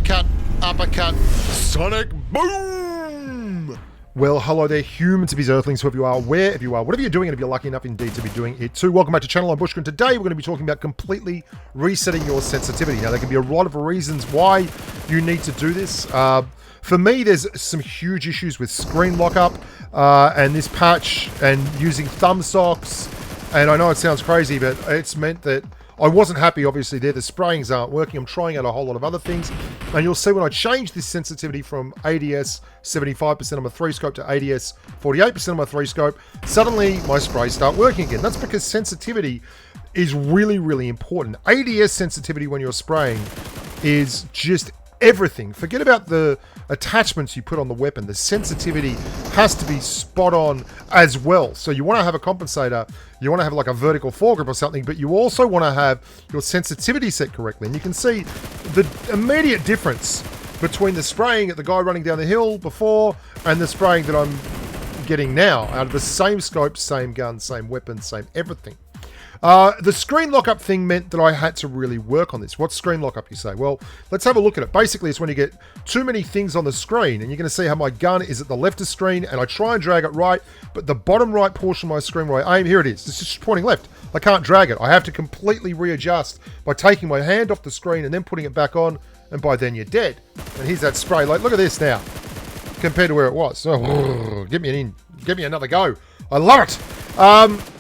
uppercut, uppercut, sonic boom! Well, hello there, humans, if earthlings, whoever you are, wherever you are, whatever you're doing, and if you're lucky enough indeed to be doing it too. Welcome back to channel. I'm Bushka, and today we're going to be talking about completely resetting your sensitivity. Now, there can be a lot of reasons why you need to do this. For me, there's some huge issues with screen lockup and this patch and using thumb socks. And I know it sounds crazy, but it's meant that I wasn't happy, obviously, there. The sprayings aren't working. I'm trying out a whole lot of other things. And you'll see when I change this sensitivity from ADS 75% on my 3-scope to ADS 48% on my 3-scope, suddenly my sprays start working again. That's because sensitivity is really, really important. ADS sensitivity when you're spraying is just everything. Forget about the attachments you put on the weapon. The sensitivity has to be spot on as well. So you want to have a compensator, you want to have like a vertical foregrip or something, but you also want to have your sensitivity set correctly. And you can see the immediate difference between the spraying at the guy running down the hill before and the spraying that I'm getting now out of the same scope, same gun, same weapon, same everything. The screen lockup thing meant that I had to really work on this. What's screen lockup, you say? Well, let's have a look at it. Basically, it's when you get too many things on the screen, and you're going to see how my gun is at the left of screen, and I try and drag it right, but the bottom right portion of my screen where I aim, here it is. It's just pointing left. I can't drag it. I have to completely readjust by taking my hand off the screen and then putting it back on, and by then you're dead. And here's that spray. Like, look at this now, compared to where it was. So, give me another go. I love it.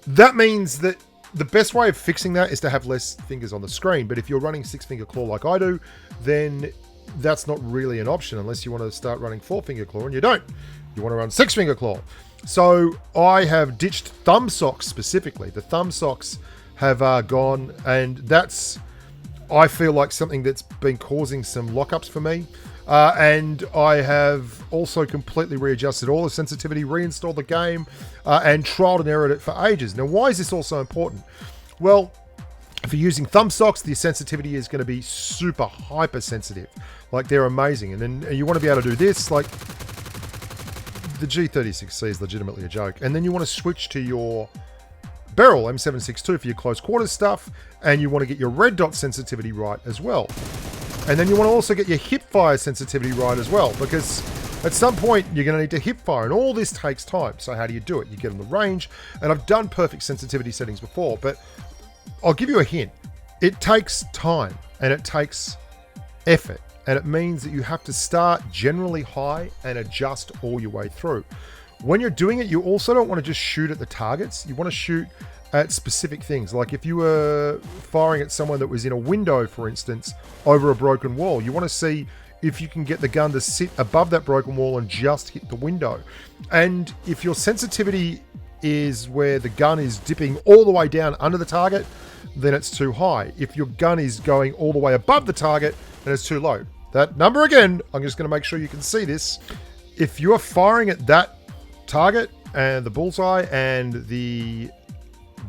That means that the best way of fixing that is to have less fingers on the screen. But if you're running 6-finger claw like I do, then that's not really an option unless you want to start running 4-finger claw, and you don't. You want to run 6-finger claw. So I have ditched thumb socks specifically. The thumb socks have gone, and that's, I feel like, something that's been causing some lockups for me. And I have also completely readjusted all the sensitivity, reinstalled the game, and trialed and errored it for ages. Now, why is this also important? Well, if you're using thumb socks, the sensitivity is going to be super hypersensitive. Like, they're amazing. And then you want to be able to do this, like the G36C is legitimately a joke. And then you want to switch to your barrel M762 for your close quarters stuff, and you want to get your red dot sensitivity right as well. And then you want to also get your hip fire sensitivity right as well, because at some point you're going to need to hip fire, and all this takes time. So how do you do it? You get on the range, and I've done perfect sensitivity settings before, but I'll give you a hint. It takes time, and it takes effort, and it means that you have to start generally high and adjust all your way through. When you're doing it, you also don't want to just shoot at the targets. You want to shoot at specific things. Like if you were firing at someone that was in a window, for instance, over a broken wall, you want to see if you can get the gun to sit above that broken wall and just hit the window. And if your sensitivity is where the gun is dipping all the way down under the target, then it's too high. If your gun is going all the way above the target, then it's too low. That number again, I'm just going to make sure you can see this. If you're firing at that target and the bullseye and the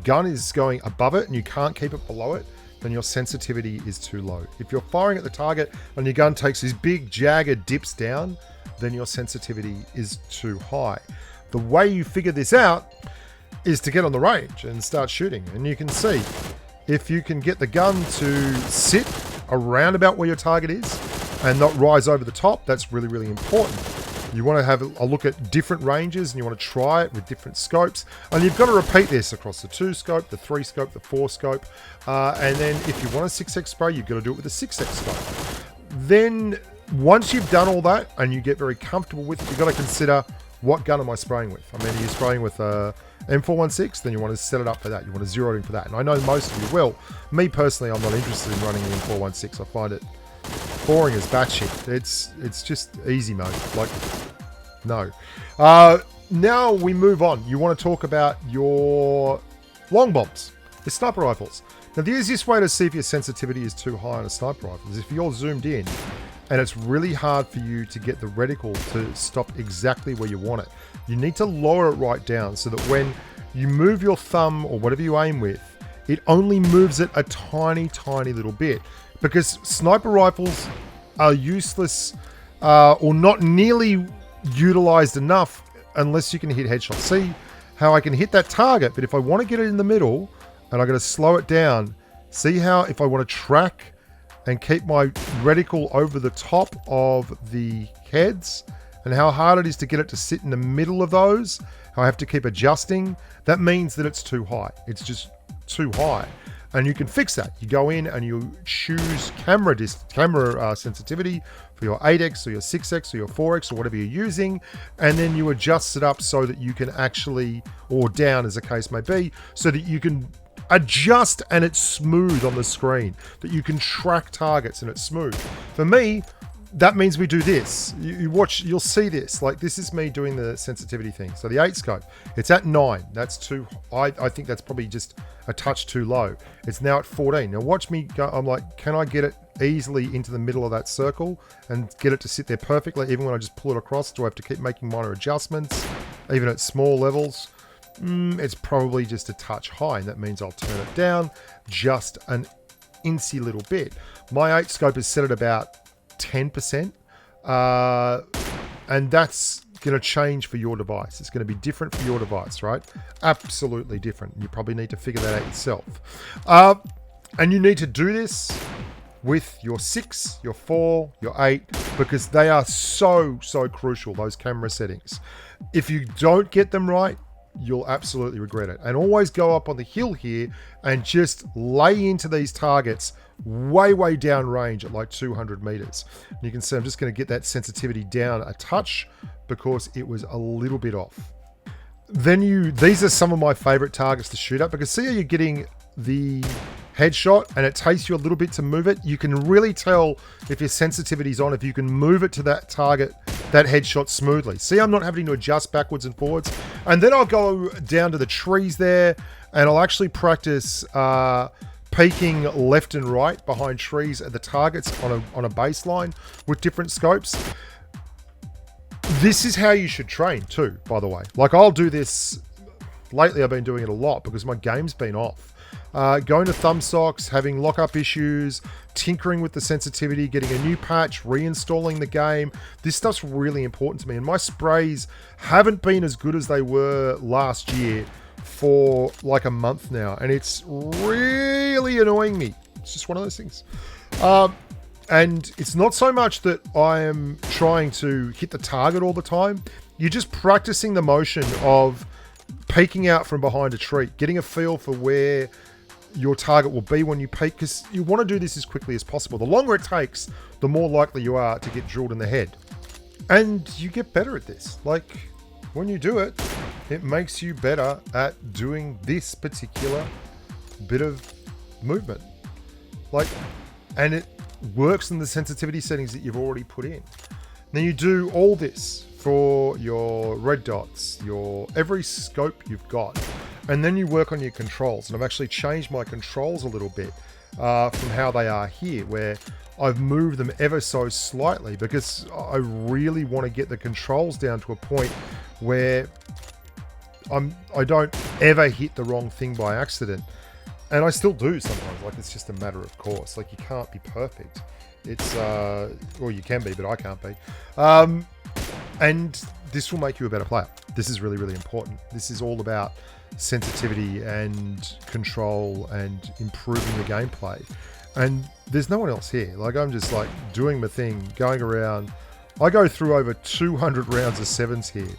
gun is going above it and you can't keep it below it, then your sensitivity is too low. If you're firing at the target and your gun takes these big jagged dips down, then your sensitivity is too high. The way you figure this out is to get on the range and start shooting. And you can see, if you can get the gun to sit around about where your target is and not rise over the top, that's really, really important. You want to have a look at different ranges, and you want to try it with different scopes. And you've got to repeat this across the 2-scope, the 3-scope, the 4-scope. And then if you want a 6x spray, you've got to do it with a 6x scope. Then once you've done all that and you get very comfortable with it, you've got to consider, what gun am I spraying with? I mean, are you spraying with a M416? Then you want to set it up for that. You want to zero it in for that. And I know most of you will. Me personally, I'm not interested in running the M416. I find it boring as batshit. It's just easy mode. Like, no. Now we move on. You want to talk about your long bombs, the sniper rifles. Now, the easiest way to see if your sensitivity is too high on a sniper rifle is if you're zoomed in and it's really hard for you to get the reticle to stop exactly where you want it. You need to lower it right down so that when you move your thumb or whatever you aim with, it only moves it a tiny, tiny little bit. Because sniper rifles are useless or not nearly utilized enough unless you can hit headshots. See how I can hit that target, but if I want to get it in the middle and I'm going to slow it down, see how if I want to track and keep my reticle over the top of the heads, and how hard it is to get it to sit in the middle of those, how I have to keep adjusting, that means that it's too high. It's just too high. And you can fix that. You go in and you choose camera sensitivity for your 8x or your 6x or your 4x or whatever you're using, and then you adjust it up so that you can actually, or down as the case may be, so that you can adjust and it's smooth on the screen, that you can track targets and it's smooth. For me, that means we do this. You watch, you'll see this. Like, this is me doing the sensitivity thing. So the 8 scope, it's at 9. That's too, I think that's probably just a touch too low. It's now at 14. Now watch me go. I'm like, can I get it easily into the middle of that circle and get it to sit there perfectly? Even when I just pull it across, do I have to keep making minor adjustments? Even at small levels, it's probably just a touch high. And that means I'll turn it down just an incy little bit. My 8 scope is set at about 10%, and that's going to change for your device. It's going to be different for your device, right? Absolutely different. You probably need to figure that out yourself. And you need to do this with your 6, your 4, your 8, because they are so crucial, those camera settings. If you don't get them right, you'll absolutely regret it. And always go up on the hill here and just lay into these targets way down range at like 200 meters. And you can see I'm just going to get that sensitivity down a touch because it was a little bit off. Then these are some of my favorite targets to shoot at, because see how you're getting the headshot and it takes you a little bit to move it. You can really tell if your sensitivity's on, if you can move it to that target, that headshot smoothly. See, I'm not having to adjust backwards and forwards. And then I'll go down to the trees there and I'll actually practice peeking left and right behind trees at the targets on a baseline with different scopes. This is how you should train too, by the way. Like, I'll do this lately. I've been doing it a lot because my game's been off. Going to thumb socks, having lockup issues, tinkering with the sensitivity, getting a new patch, reinstalling the game. This stuff's really important to me. And my sprays haven't been as good as they were last year for like a month now. And it's really annoying me. It's just one of those things. And it's not so much that I am trying to hit the target all the time. You're just practicing the motion of peeking out from behind a tree, getting a feel for where your target will be when you peek, because you want to do this as quickly as possible. The longer it takes, the more likely you are to get drilled in the head. And you get better at this. Like, when you do it, it makes you better at doing this particular bit of movement. Like, and it works in the sensitivity settings that you've already put in. Then you do all this for your red dots, your every scope you've got. And then you work on your controls. And I've actually changed my controls a little bit from how they are here, where I've moved them ever so slightly because I really want to get the controls down to a point where I don't ever hit the wrong thing by accident. And I still do sometimes. Like, it's just a matter of course. Like, you can't be perfect. It's, well, you can be, but I can't be. And this will make you a better player. This is really, really important. This is all about sensitivity and control and improving the gameplay. And there's no one else here. Like, I'm just like doing my thing, going around. I go through over 200 rounds of 7s here,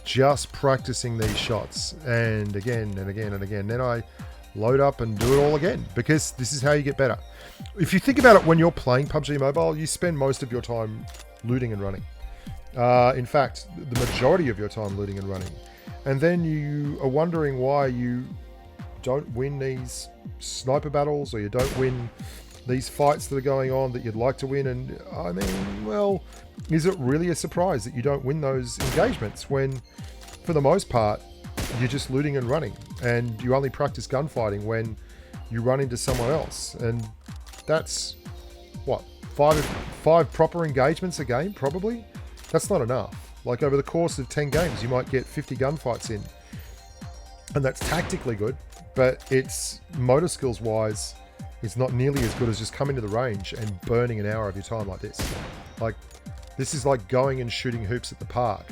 just practicing these shots, and again and again and again. Then I load up and do it all again, because this is how you get better. If you think about it, when you're playing PUBG Mobile, you spend most of your time looting and running. In fact, the majority of your time looting and running. And then you are wondering why you don't win these sniper battles, or you don't win these fights that are going on that you'd like to win. And I mean, well, is it really a surprise that you don't win those engagements when, for the most part, you're just looting and running, and you only practice gunfighting when you run into someone else? And that's, what, five proper engagements a game, probably? That's not enough. Like, over the course of 10 games, you might get 50 gunfights in. And that's tactically good, but it's motor skills wise, it's not nearly as good as just coming to the range and burning an hour of your time like this. Like, this is like going and shooting hoops at the park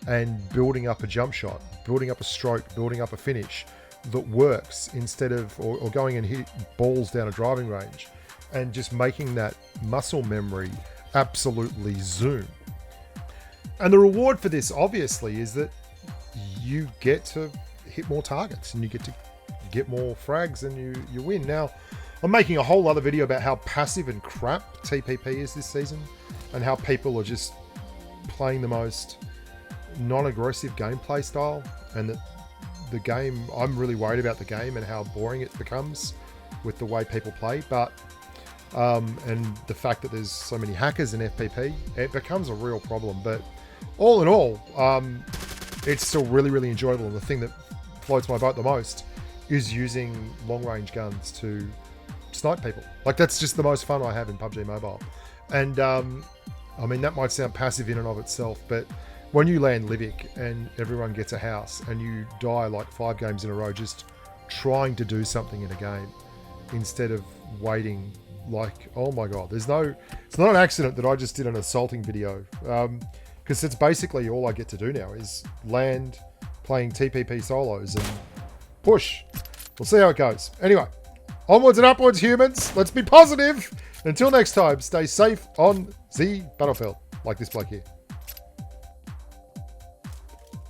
and building up a jump shot, building up a stroke, building up a finish that works, instead of, or going and hit balls down a driving range and just making that muscle memory absolutely zoom. And the reward for this, obviously, is that you get to hit more targets and you get to get more frags and you win. Now, I'm making a whole other video about how passive and crap TPP is this season and how people are just playing the most non-aggressive gameplay style, and that the game, I'm really worried about the game and how boring it becomes with the way people play. But and the fact that there's so many hackers in FPP, it becomes a real problem. But all in all, it's still really enjoyable, and the thing that floats my boat the most is using long-range guns to snipe people. Like, that's just the most fun I have in PUBG Mobile. And I mean, that might sound passive in and of itself, but when you land Livic and everyone gets a house and you die like 5 games in a row just trying to do something in a game instead of waiting, like, oh my god, it's not an accident that I just did an assaulting video, because it's basically all I get to do now is land playing TPP solos and push. We'll see how it goes. Anyway, onwards and upwards, humans. Let's be positive. Until next time, stay safe on the battlefield, like this bloke here.